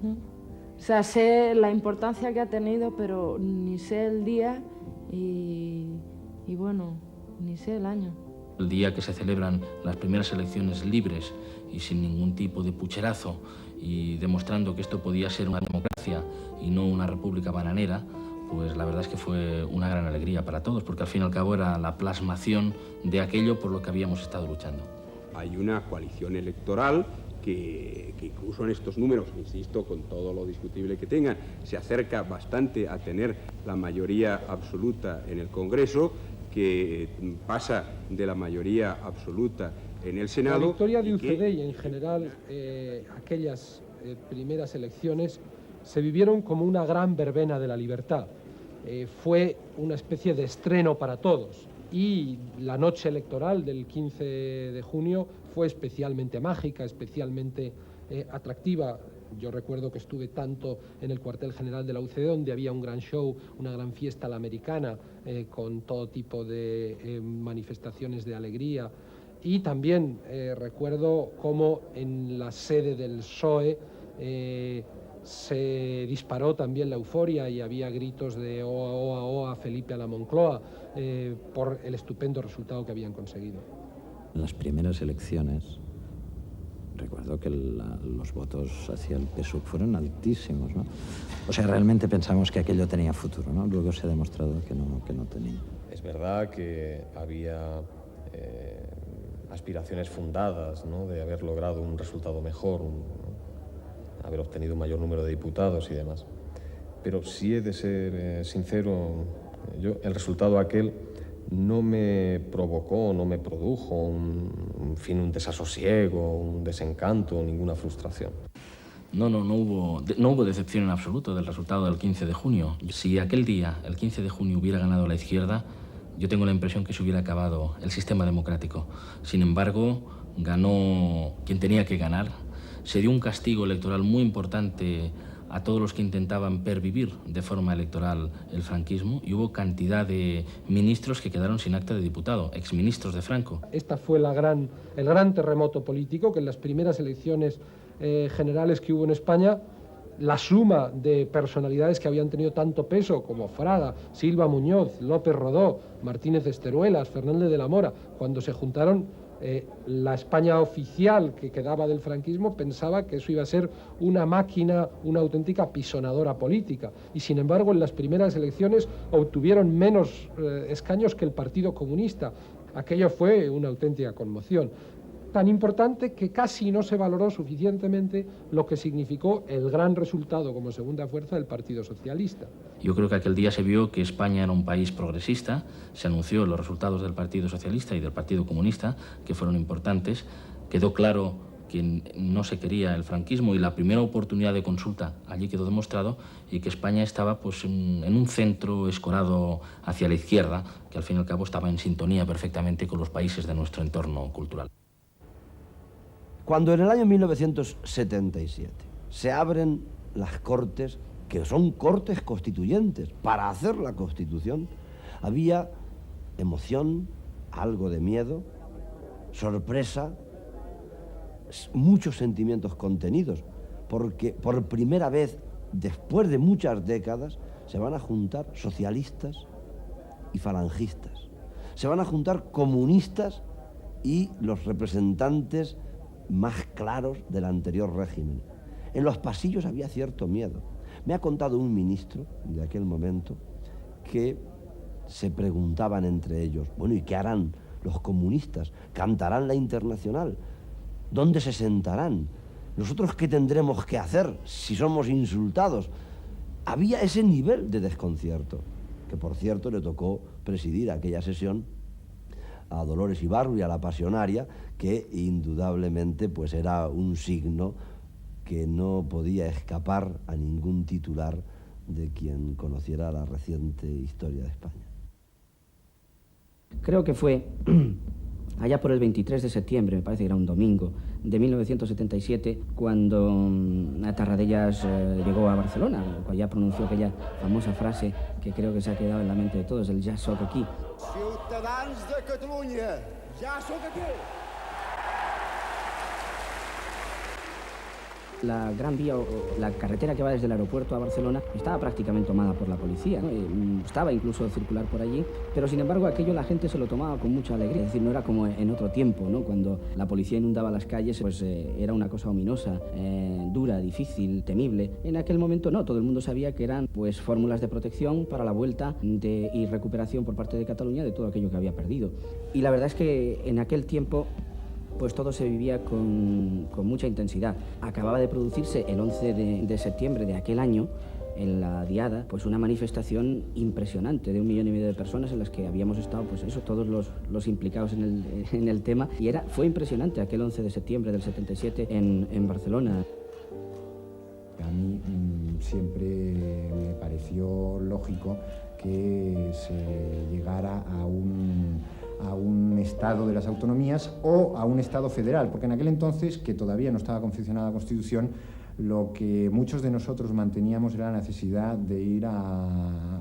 ¿No? O sea, sé la importancia que ha tenido, pero ni sé el día y bueno, ni sé el año. El día que se celebran las primeras elecciones libres y sin ningún tipo de pucherazo, y demostrando que esto podía ser una democracia y no una república bananera, pues la verdad es que fue una gran alegría para todos, porque al fin y al cabo era la plasmación de aquello por lo que habíamos estado luchando. Hay una coalición electoral que incluso en estos números, insisto, con todo lo discutible que tengan, se acerca bastante a tener la mayoría absoluta en el Congreso, que pasa de la mayoría absoluta en el Senado. La victoria de UCD y en general aquellas primeras elecciones se vivieron como una gran verbena de la libertad. Fue una especie de estreno para todos. Y la noche electoral del 15 de junio fue especialmente mágica, especialmente atractiva. Yo recuerdo que estuve tanto en el cuartel general de la UCD, donde había un gran show, una gran fiesta a la americana, con todo tipo de manifestaciones de alegría. Y también recuerdo cómo en la sede del PSOE se disparó también la euforia y había gritos de "Oa, oa, oa, Felipe a la Moncloa", por el estupendo resultado que habían conseguido. En las primeras elecciones, recuerdo que los votos hacia el PSUV fueron altísimos, ¿no? O sea, realmente pensamos que aquello tenía futuro, ¿no? Luego se ha demostrado que no tenía. Es verdad que había aspiraciones fundadas, ¿no?, de haber logrado un resultado mejor, haber obtenido un mayor número de diputados y demás. Pero si he de ser sincero, el resultado aquel no me provocó, no me produjo un desasosiego, un desencanto, ninguna frustración. No hubo decepción en absoluto del resultado del 15 de junio. Si aquel día, el 15 de junio, hubiera ganado la izquierda, yo tengo la impresión que se hubiera acabado el sistema democrático. Sin embargo, ganó quien tenía que ganar. Se dio un castigo electoral muy importante a todos los que intentaban pervivir de forma electoral el franquismo, y hubo cantidad de ministros que quedaron sin acta de diputado, exministros de Franco. Esta fue el gran terremoto político, que en las primeras elecciones generales que hubo en España, la suma de personalidades que habían tenido tanto peso como Fraga, Silva Muñoz, López Rodó, Martínez Esteruelas, Fernández de la Mora, cuando se juntaron, la España oficial que quedaba del franquismo pensaba que eso iba a ser una máquina, una auténtica pisonadora política, y sin embargo en las primeras elecciones obtuvieron menos escaños que el Partido Comunista. Aquello fue una auténtica conmoción, tan importante que casi no se valoró suficientemente lo que significó el gran resultado como segunda fuerza del Partido Socialista. Yo creo que aquel día se vio que España era un país progresista, se anunció los resultados del Partido Socialista y del Partido Comunista, que fueron importantes, quedó claro que no se quería el franquismo, y la primera oportunidad de consulta allí quedó demostrado, y que España estaba pues en un centro escorado hacia la izquierda, que al fin y al cabo estaba en sintonía perfectamente con los países de nuestro entorno cultural. Cuando en el año 1977 se abren las Cortes, que son Cortes constituyentes, para hacer la Constitución, había emoción, algo de miedo, sorpresa, muchos sentimientos contenidos, porque por primera vez, después de muchas décadas, se van a juntar socialistas y falangistas. Se van a juntar comunistas y los representantes más claros del anterior régimen. En los pasillos había cierto miedo. Me ha contado un ministro de aquel momento que se preguntaban entre ellos, bueno, ¿y qué harán los comunistas? ¿Cantarán la Internacional? ¿Dónde se sentarán? ¿Nosotros qué tendremos que hacer si somos insultados? Había ese nivel de desconcierto, que por cierto le tocó presidir aquella sesión a Dolores Ibarru y a la Pasionaria, que indudablemente pues era un signo que no podía escapar a ningún titular de quien conociera la reciente historia de España. Creo que fue allá por el 23 de septiembre, me parece que era un domingo, de 1977, cuando Tarradellas llegó a Barcelona, allá pronunció aquella famosa frase que creo que se ha quedado en la mente de todos, el "ja soc aquí". Ciutadans de Catalunya, ja soc aquí. La Gran Vía, o la carretera que va desde el aeropuerto a Barcelona, estaba prácticamente tomada por la policía, ¿no? Estaba incluso circular por allí, pero sin embargo aquello la gente se lo tomaba con mucha alegría. Es decir, no era como en otro tiempo, ¿no? Cuando la policía inundaba las calles, pues era una cosa ominosa, dura, difícil, temible. En aquel momento no, todo el mundo sabía que eran pues fórmulas de protección para la vuelta y recuperación por parte de Cataluña de todo aquello que había perdido. Y la verdad es que en aquel tiempo pues todo se vivía con mucha intensidad. Acababa de producirse el 11 de septiembre de aquel año, en la Diada, pues una manifestación impresionante de 1,5 millones de personas en las que habíamos estado, pues eso, todos los implicados en el tema. Y fue impresionante aquel 11 de septiembre del 77 en Barcelona. A mí siempre me pareció lógico que se llegara a un Estado de las autonomías o a un Estado federal, porque en aquel entonces, que todavía no estaba confeccionada la Constitución, lo que muchos de nosotros manteníamos era la necesidad de ir a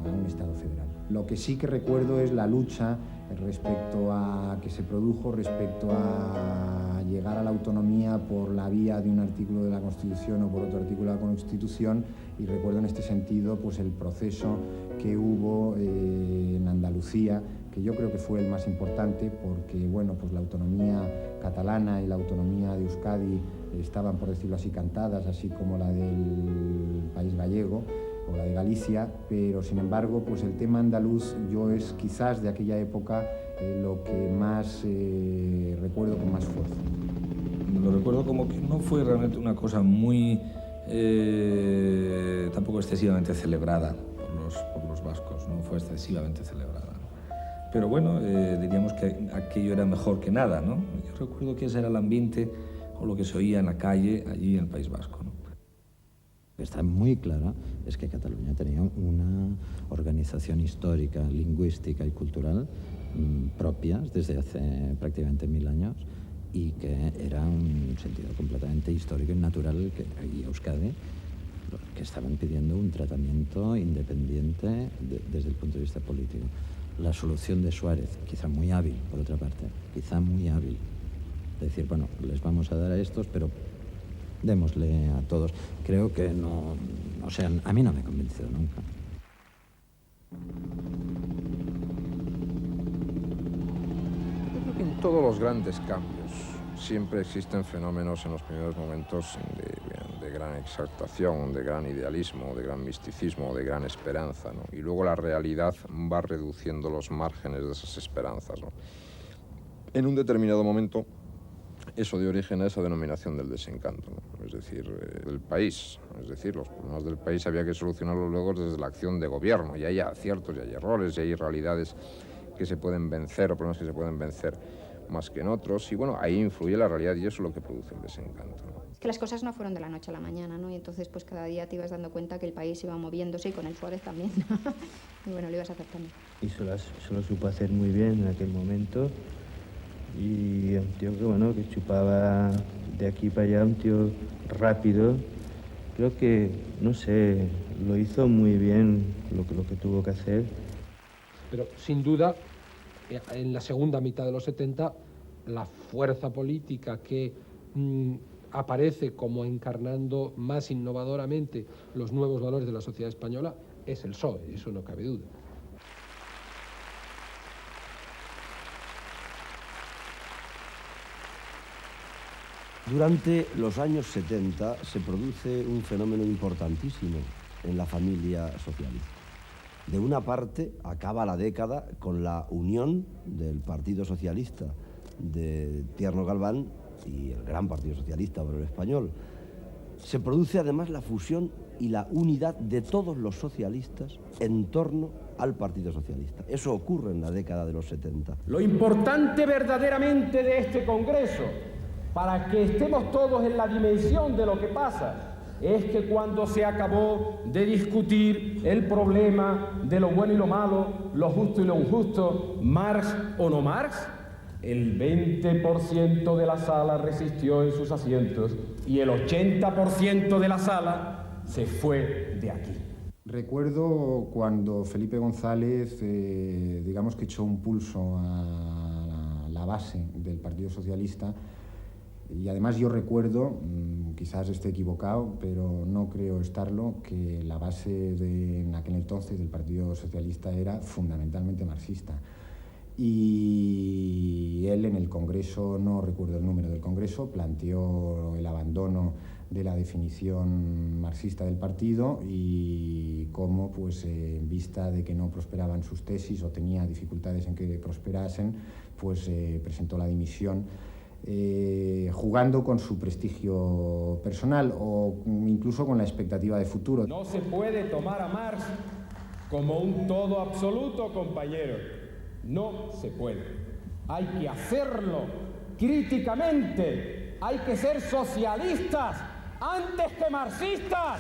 un Estado federal. Lo que sí que recuerdo es la lucha respecto a que se produjo respecto a llegar a la autonomía por la vía de un artículo de la Constitución o por otro artículo de la Constitución, y recuerdo en este sentido pues el proceso que hubo en Andalucía, que yo creo que fue el más importante, porque bueno, pues la autonomía catalana y la autonomía de Euskadi estaban, por decirlo así, cantadas, así como la del país gallego o la de Galicia, pero sin embargo pues el tema andaluz yo es quizás de aquella época lo que más recuerdo con más fuerza. Lo recuerdo como que no fue realmente una cosa muy tampoco excesivamente celebrada por los vascos, no fue excesivamente celebrada. Pero bueno, diríamos que aquello era mejor que nada, ¿no? Yo recuerdo que ese era el ambiente o lo que se oía en la calle allí en el País Vasco, ¿no? Lo que está muy clara es que Cataluña tenía una organización histórica, lingüística y cultural propias desde hace prácticamente 1000 años, y que era un sentido completamente histórico y natural y Euskadi, que estaban pidiendo un tratamiento independiente desde el punto de vista político. La solución de Suárez, quizá muy hábil, por otra parte, quizá muy hábil, decir, bueno, les vamos a dar a estos, pero démosle a todos. Creo que no, o sea, a mí no me ha convencido nunca. Yo creo que en todos los grandes cambios siempre existen fenómenos en los primeros momentos de gran exaltación, de gran idealismo, de gran misticismo, de gran esperanza, ¿no? Y luego la realidad va reduciendo los márgenes de esas esperanzas, ¿no? En un determinado momento eso dio origen a esa denominación del desencanto, ¿no? Es decir, el país, es decir, los problemas del país había que solucionarlos luego desde la acción de gobierno, y hay aciertos y hay errores y hay realidades que se pueden vencer o problemas que se pueden vencer más que en otros, y bueno, ahí influye la realidad y eso es lo que produce el desencanto, ¿no? Es que las cosas no fueron de la noche a la mañana, ¿no? Y entonces pues cada día te ibas dando cuenta que el país iba moviéndose, y con el Suárez también. Y bueno, lo ibas aceptando. Y se lo supo hacer muy bien en aquel momento. Y un tío que, bueno, que chupaba de aquí para allá, un tío rápido. Creo que, no sé, lo hizo muy bien lo que tuvo que hacer. Pero sin duda, en la segunda mitad de los 70, la fuerza política que aparece como encarnando más innovadoramente los nuevos valores de la sociedad española, es el PSOE, eso no cabe duda. Durante los años 70 se produce un fenómeno importantísimo en la familia socialista. De una parte, acaba la década con la unión del Partido Socialista de Tierno Galván y el gran Partido Socialista Obrero Español. Se produce además la fusión y la unidad de todos los socialistas en torno al Partido Socialista. Eso ocurre en la década de los 70. Lo importante verdaderamente de este Congreso, para que estemos todos en la dimensión de lo que pasa, es que cuando se acabó de discutir el problema de lo bueno y lo malo, lo justo y lo injusto, Marx o no Marx, el 20% de la sala resistió en sus asientos y el 80% de la sala se fue de aquí. Recuerdo cuando Felipe González, digamos que echó un pulso a la base del Partido Socialista. Y además yo recuerdo, quizás esté equivocado, pero no creo estarlo, que la base en aquel entonces del Partido Socialista era fundamentalmente marxista. Y él en el Congreso, no recuerdo el número del Congreso, planteó el abandono de la definición marxista del partido y cómo, pues, en vista de que no prosperaban sus tesis o tenía dificultades en que prosperasen, pues presentó la dimisión. Jugando con su prestigio personal o incluso con la expectativa de futuro. No se puede tomar a Marx como un todo absoluto, compañero. No se puede. Hay que hacerlo críticamente. Hay que ser socialistas antes que marxistas.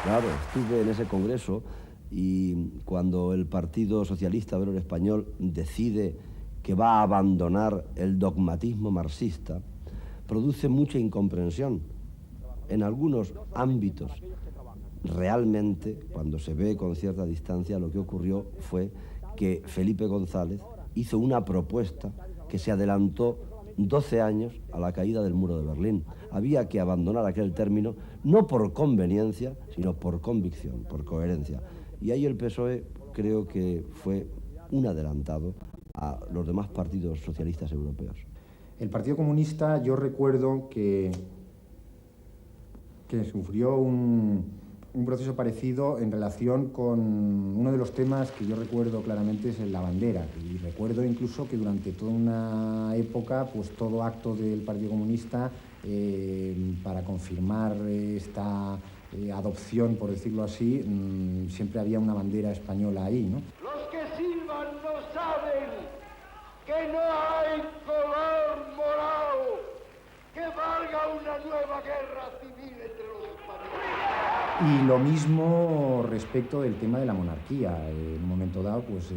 Claro, estuve en ese congreso y cuando el Partido Socialista Obrero Español decide que va a abandonar el dogmatismo marxista, produce mucha incomprensión. En algunos ámbitos, realmente, cuando se ve con cierta distancia, lo que ocurrió fue que Felipe González hizo una propuesta que se adelantó 12 años a la caída del muro de Berlín. Había que abandonar aquel término, no por conveniencia, sino por convicción, por coherencia. Y ahí el PSOE creo que fue un adelantado a los demás partidos socialistas europeos. El Partido Comunista, yo recuerdo que sufrió un proceso parecido en relación con uno de los temas que yo recuerdo claramente es la bandera. Y recuerdo incluso que durante toda una época, pues todo acto del Partido Comunista para confirmar esta adopción, por decirlo así, siempre había una bandera española ahí, ¿no? Los que silban no saben que no hay color morado que valga una nueva guerra civil entre los españoles. Y lo mismo respecto del tema de la monarquía. En un momento dado, pues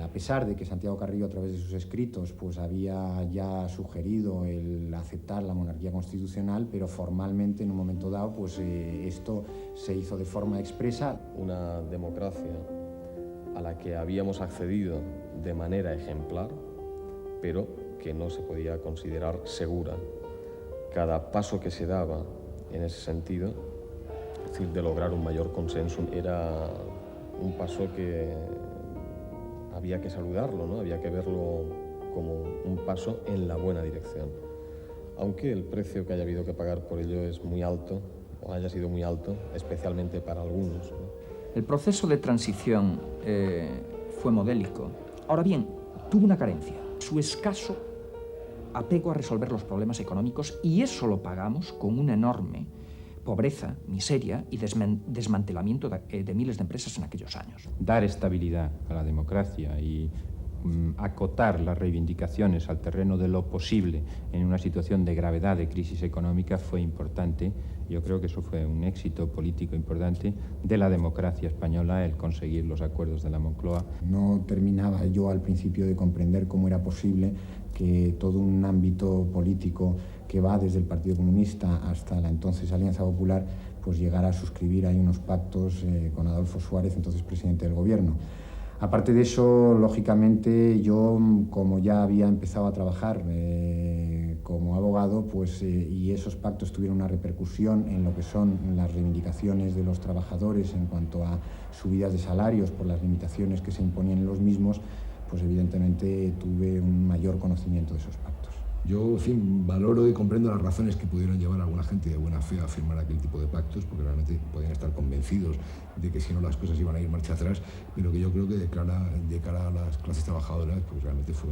a pesar de que Santiago Carrillo a través de sus escritos pues había ya sugerido el aceptar la monarquía constitucional, pero formalmente en un momento dado pues esto se hizo de forma expresa. Una democracia a la que habíamos accedido de manera ejemplar, pero que no se podía considerar segura. Cada paso que se daba en ese sentido, es decir, de lograr un mayor consenso, era un paso que había que saludarlo, ¿no? Había que verlo como un paso en la buena dirección. Aunque el precio que haya habido que pagar por ello es muy alto, o haya sido muy alto, especialmente para algunos, ¿no? El proceso de transición fue modélico. Ahora bien, tuvo una carencia, su escaso apego a resolver los problemas económicos, y eso lo pagamos con una enorme pobreza, miseria y desmantelamiento de miles de empresas en aquellos años. Dar estabilidad a la democracia y acotar las reivindicaciones al terreno de lo posible en una situación de gravedad de crisis económica fue importante. Yo creo que eso fue un éxito político importante de la democracia española, el conseguir los acuerdos de la Moncloa. No terminaba yo al principio de comprender cómo era posible que todo un ámbito político que va desde el Partido Comunista hasta la entonces Alianza Popular pues llegara a suscribir ahí unos pactos con Adolfo Suárez, entonces presidente del gobierno. Aparte de eso, lógicamente, yo, como ya había empezado a trabajar como abogado, pues, y esos pactos tuvieron una repercusión en lo que son las reivindicaciones de los trabajadores en cuanto a subidas de salarios por las limitaciones que se imponían en los mismos, pues evidentemente tuve un mayor conocimiento de esos pactos. Yo, en fin, valoro y comprendo las razones que pudieron llevar a alguna gente de buena fe a firmar aquel tipo de pactos, porque realmente podían estar convencidos de que si no las cosas iban a ir marcha atrás, pero que yo creo que de cara a las clases trabajadoras, pues realmente fue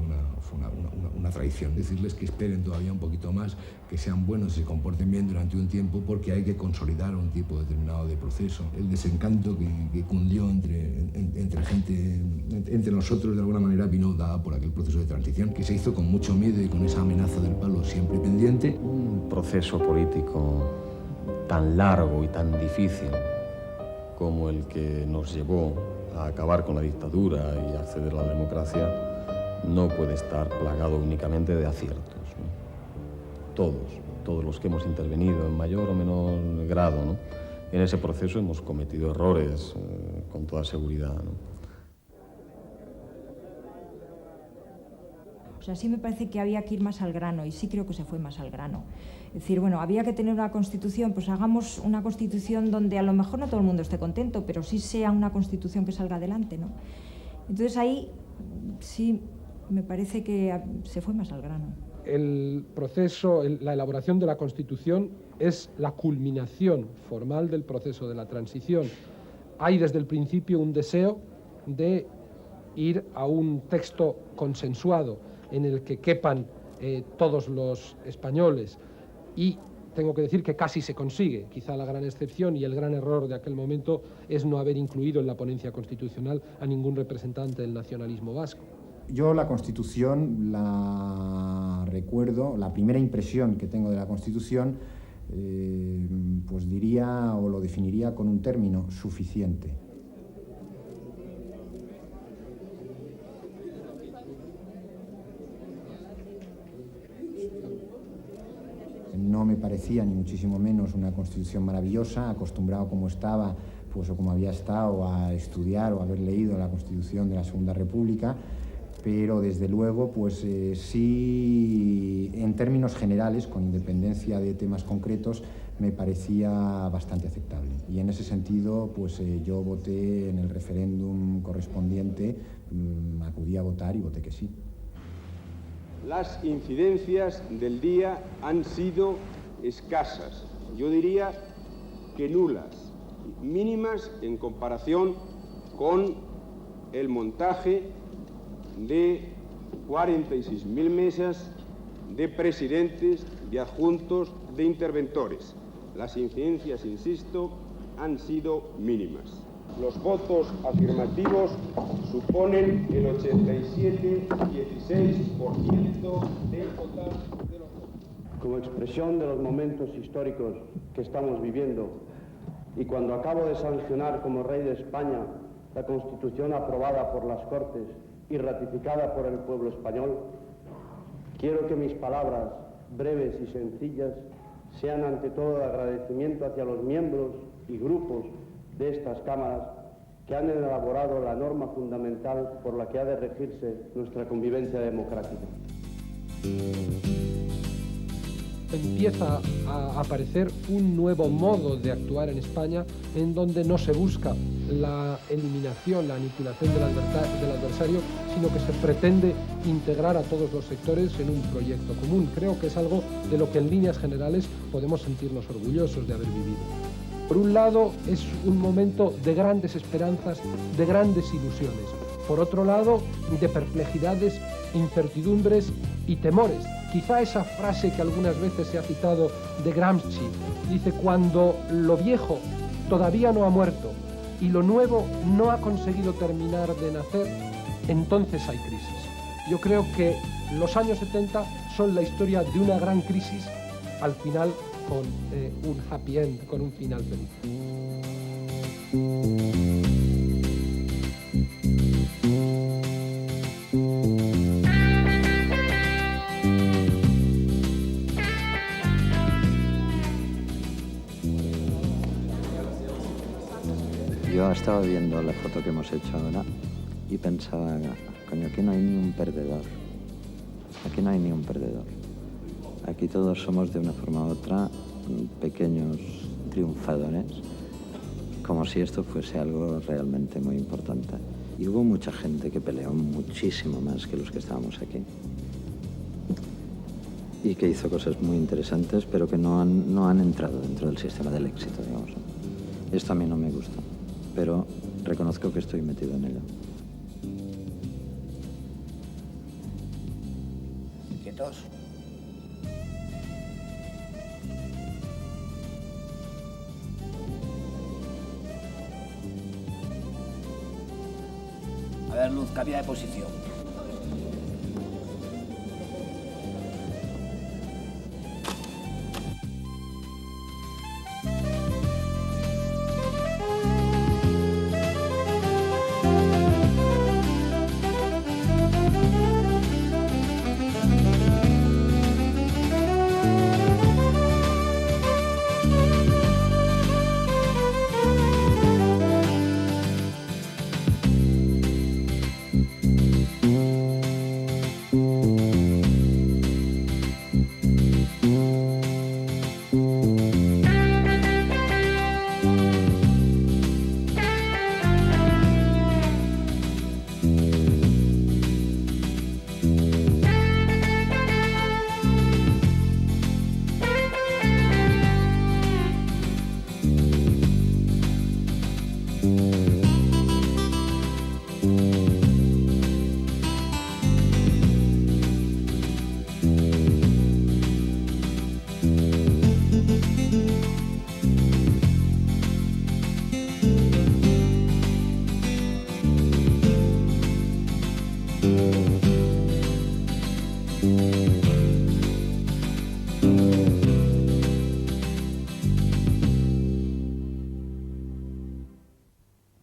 una traición. Decirles que esperen todavía un poquito más, que sean buenos y se comporten bien durante un tiempo, porque hay que consolidar un tipo determinado de proceso. El desencanto que cundió entre gente, entre nosotros, de alguna manera, vino dada por aquel proceso de transición, que se hizo con mucho miedo y con esa amenaza del palo siempre pendiente. Un proceso político tan largo y tan difícil como el que nos llevó a acabar con la dictadura y acceder a la democracia no puede estar plagado únicamente de aciertos, ¿no? Todos los que hemos intervenido en mayor o menor grado, ¿no? En ese proceso hemos cometido errores con toda seguridad, ¿no? O sea, sí me parece que había que ir más al grano, y sí creo que se fue más al grano. Es decir, bueno, había que tener una constitución, pues hagamos una constitución donde a lo mejor no todo el mundo esté contento, pero sí sea una constitución que salga adelante, ¿no? Entonces ahí sí me parece que se fue más al grano. El proceso, la elaboración de la Constitución es la culminación formal del proceso de la transición. Hay desde el principio un deseo de ir a un texto consensuado en el que quepan todos los españoles, y tengo que decir que casi se consigue. Quizá la gran excepción y el gran error de aquel momento es no haber incluido en la ponencia constitucional a ningún representante del nacionalismo vasco. Yo la Constitución la recuerdo, la primera impresión que tengo de la Constitución, pues diría o lo definiría con un término: suficiente. No me parecía ni muchísimo menos una Constitución maravillosa, acostumbrado como estaba, pues, o como había estado a estudiar o haber leído la Constitución de la Segunda República, pero desde luego, pues sí, en términos generales, con independencia de temas concretos, me parecía bastante aceptable. Y en ese sentido, pues yo voté en el referéndum correspondiente, acudí a votar y voté que sí. Las incidencias del día han sido escasas, yo diría que nulas, mínimas en comparación con el montaje de 46.000 mesas de presidentes, de adjuntos, de interventores. Las incidencias, insisto, han sido mínimas. Los votos afirmativos suponen el 87,16% del total de los votos. Como expresión de los momentos históricos que estamos viviendo, y cuando acabo de sancionar como rey de España la Constitución aprobada por las Cortes y ratificada por el pueblo español, quiero que mis palabras, breves y sencillas, sean ante todo de agradecimiento hacia los miembros y grupos de estas cámaras que han elaborado la norma fundamental por la que ha de regirse nuestra convivencia democrática. Empieza a aparecer un nuevo modo de actuar en España, en donde no se busca la eliminación, la aniquilación del adversario, sino que se pretende integrar a todos los sectores en un proyecto común. Creo que es algo de lo que en líneas generales podemos sentirnos orgullosos de haber vivido. Por un lado, es un momento de grandes esperanzas, de grandes ilusiones. Por otro lado, de perplejidades, incertidumbres y temores. Quizá esa frase que algunas veces se ha citado de Gramsci, dice: cuando lo viejo todavía no ha muerto y lo nuevo no ha conseguido terminar de nacer, entonces hay crisis. Yo creo que los años 70 son la historia de una gran crisis, al final con un happy end, con un final feliz. Yo estaba viendo la foto que hemos hecho ahora y pensaba, coño, aquí no hay ni un perdedor. Aquí no hay ni un perdedor. Aquí todos somos de una forma u otra pequeños triunfadores, como si esto fuese algo realmente muy importante. Y hubo mucha gente que peleó muchísimo más que los que estábamos aquí. Y que hizo cosas muy interesantes, pero que no han entrado dentro del sistema del éxito, digamos. Esto a mí no me gusta, pero reconozco que estoy metido en ello. ¿Quietos? A ver, Luz, cambia de posición.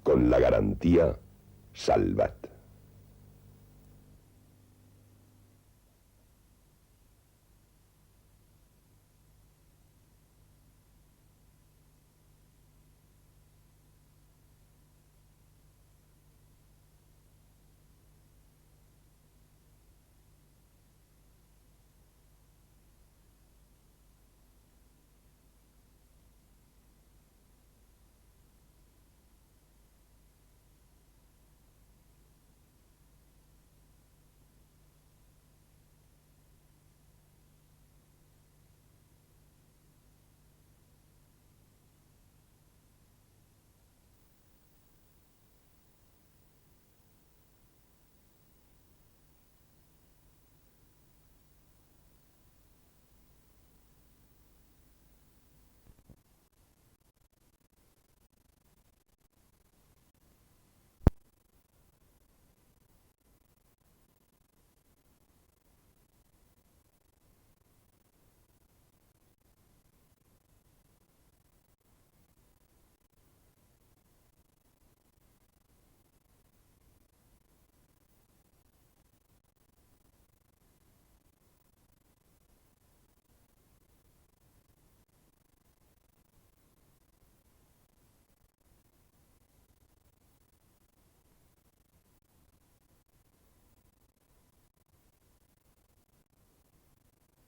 Con la garantía Salvat.